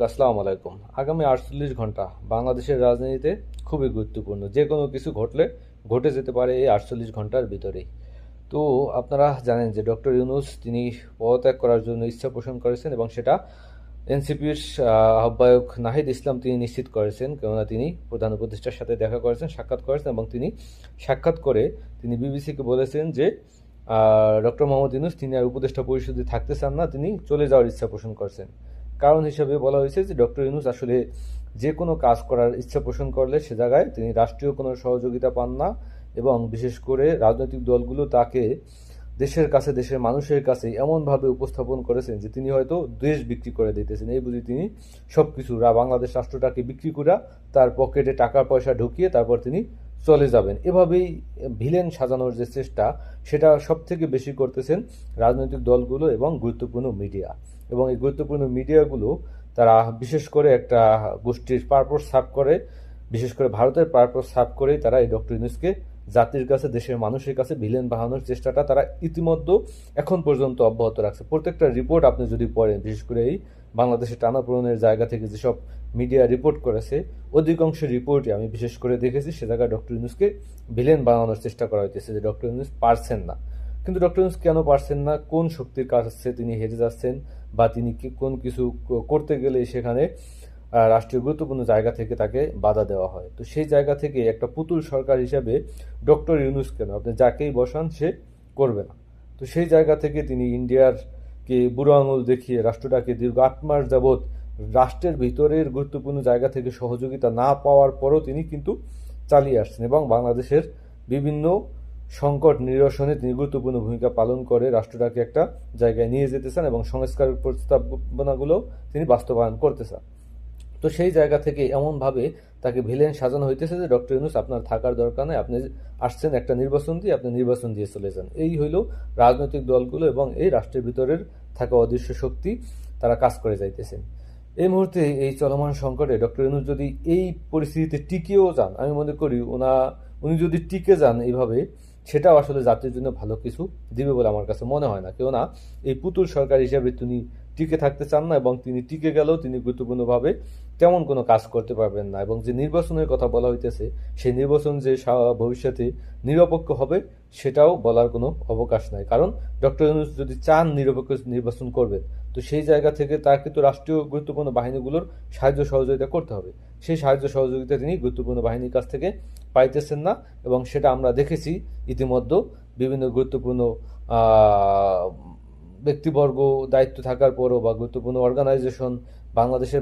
আসসালামু আলাইকুম। আগামী ৪৮ ঘন্টা বাংলাদেশের রাজনীতিতে খুবই গুরুত্বপূর্ণ। যে কোনো কিছু ঘটে যেতে পারে এই ৪৮ ঘন্টার ভিতরেই। তো আপনারা জানেন যে ডক্টর ইউনূস তিনি পদত্যাগ করার জন্য ইচ্ছা পোষণ করেছেন এবং সেটা এনসিপির আহ্বায়ক নাহিদ ইসলাম তিনি নিশ্চিত করেছেন, কেননা তিনি প্রধান উপদেষ্টার সাথে দেখা করেছেন, সাক্ষাৎ করেছেন এবং তিনি সাক্ষাৎ করে তিনি বিবিসিকে বলেছেন যে ডক্টর মোহাম্মদ ইউনূস তিনি আর উপদেষ্টা পরিষদে থাকতে চান না, তিনি চলে যাওয়ার ইচ্ছা পোষণ করছেন। কারণ হিসেবে বলা হয়েছে যে ডক্টর ইউনূস আসলে যে কোনো কাজ করার ইচ্ছা পোষণ করলে সে জায়গায় তিনি রাষ্ট্রীয় কোনো সহযোগিতা পান না এবং বিশেষ করে রাজনৈতিক দলগুলো তাকে দেশের কাছে, দেশের মানুষের কাছে এমনভাবে উপস্থাপন করেছেন যে তিনি হয়তো দেশ বিক্রি করে দিতেছেন, এই বুঝি তিনি সবকিছু বাংলাদেশ রাষ্ট্রটাকে বিক্রি করে তার পকেটে টাকা পয়সা ঢুকিয়ে তারপর তিনি চলে যাবেন। এভাবেই ভিলেন সাজানোর যে চেষ্টা, সেটা সব থেকে বেশি করতেছেন রাজনৈতিক দলগুলো এবং গুরুত্বপূর্ণ মিডিয়া। এবং এই গুরুত্বপূর্ণ মিডিয়াগুলো তারা বিশেষ করে একটা গোষ্ঠীর পারপোজ সার্ভ করে, বিশেষ করে ভারতের পারপোজ সার্ভ করেই তারা এই ডক্টর ইউনূসকে জাতির কাছে, দেশের মানুষের কাছে ভিলেন বানানোর চেষ্টাটা তারা ইতিমধ্যে এখন পর্যন্ত অব্যাহত রাখছে। প্রত্যেকটা রিপোর্ট আপনি যদি পড়েন, বিশেষ করে এই বাংলাদেশের টানাপোড়েনের জায়গা থেকে যেসব মিডিয়া রিপোর্ট করেছে, অধিকাংশ রিপোর্টে আমি বিশেষ করে দেখেছি সে জায়গায় ডক্টর ইউনূসকে ভিলেন বানানোর চেষ্টা করা হইতেছে, যে ডক্টর ইউনূস পারছেন না। কিন্তু ডক্টর ইউনূস কেন পারছেন না, কোন শক্তির কাছে তিনি হেরে যাচ্ছেন, বা তিনি কোন কিছু করতে গেলে সেখানে রাষ্ট্রীয় গুরুত্বপূর্ণ জায়গা থেকে তাকে বাধা দেওয়া হয়। তো সেই জায়গা থেকে একটা পুতুল সরকার হিসাবে ডক্টর ইউনূস কেন, আপনি যাকেই বসান সে করবে না। তো সেই জায়গা থেকে তিনি ইন্ডিয়ার কে বুড়ো আঙুল দেখিয়ে রাষ্ট্রটাকে দীর্ঘ ৮ মাস যাবৎ রাষ্ট্রের ভিতরের গুরুত্বপূর্ণ জায়গা থেকে সহযোগিতা না পাওয়ার পরও তিনি কিন্তু চালিয়ে আসছেন এবং বাংলাদেশের বিভিন্ন সংকট নিরসনে তিনি গুরুত্বপূর্ণ ভূমিকা পালন করে রাষ্ট্রটাকে একটা জায়গায় নিয়ে যেতে চান এবং সংস্কার প্রস্তাবনাগুলো তিনি বাস্তবায়ন করতে চান। তো সেই জায়গা থেকে এমনভাবে তাকে ভিলেন সাজানো হইতেছে যে ডক্টর ইউনূস আপনার থাকার দরকার নেই, আপনি আসছেন একটা নির্বাচন দিয়ে, আপনি নির্বাচন দিয়ে চলে যান। এই হইল রাজনৈতিক দলগুলো এবং এই রাষ্ট্রের ভিতরের থাকা অদৃশ্য শক্তি, তারা কাজ করে যাইতেছেন। এই মুহূর্তে এই চলমান সংকটে ডক্টর ইউনূস যদি এই পরিস্থিতিতে টিকেও যান, আমি মনে করি উনি যদি টিকে যান এইভাবে, সেটাও আসলে জাতির জন্য ভালো কিছু দিবে বলে আমার কাছে মনে হয় না। কেননা এই পুতুল সরকার হিসেবে তিনি টিকে থাকতে চান না এবং তিনি টিকে গেলেও তিনি গুরুত্বপূর্ণভাবে তেমন কোনো কাজ করতে পারবেন না। এবং যে নির্বাচনের কথা বলা হইতেছে, সেই নির্বাচন যে ভবিষ্যতে নিরপেক্ষ হবে সেটাও বলার কোনো অবকাশ নাই। কারণ ডক্টর ইউনূস যদি চান নিরপেক্ষ নির্বাচন করবেন, তো সেই জায়গা থেকে তাকে তো রাষ্ট্রীয় গুরুত্বপূর্ণ বাহিনীগুলোর সাহায্য সহযোগিতা করতে হবে। সেই সাহায্য সহযোগিতা তিনি গুরুত্বপূর্ণ বাহিনীর কাছ থেকে পাইতেছেন না এবং সেটা আমরা দেখেছি ইতিমধ্যে বিভিন্ন গুরুত্বপূর্ণ ব্যক্তিবর্গ দায়িত্ব থাকার পরও বা গুরুত্বপূর্ণ অর্গানাইজেশন বাংলাদেশের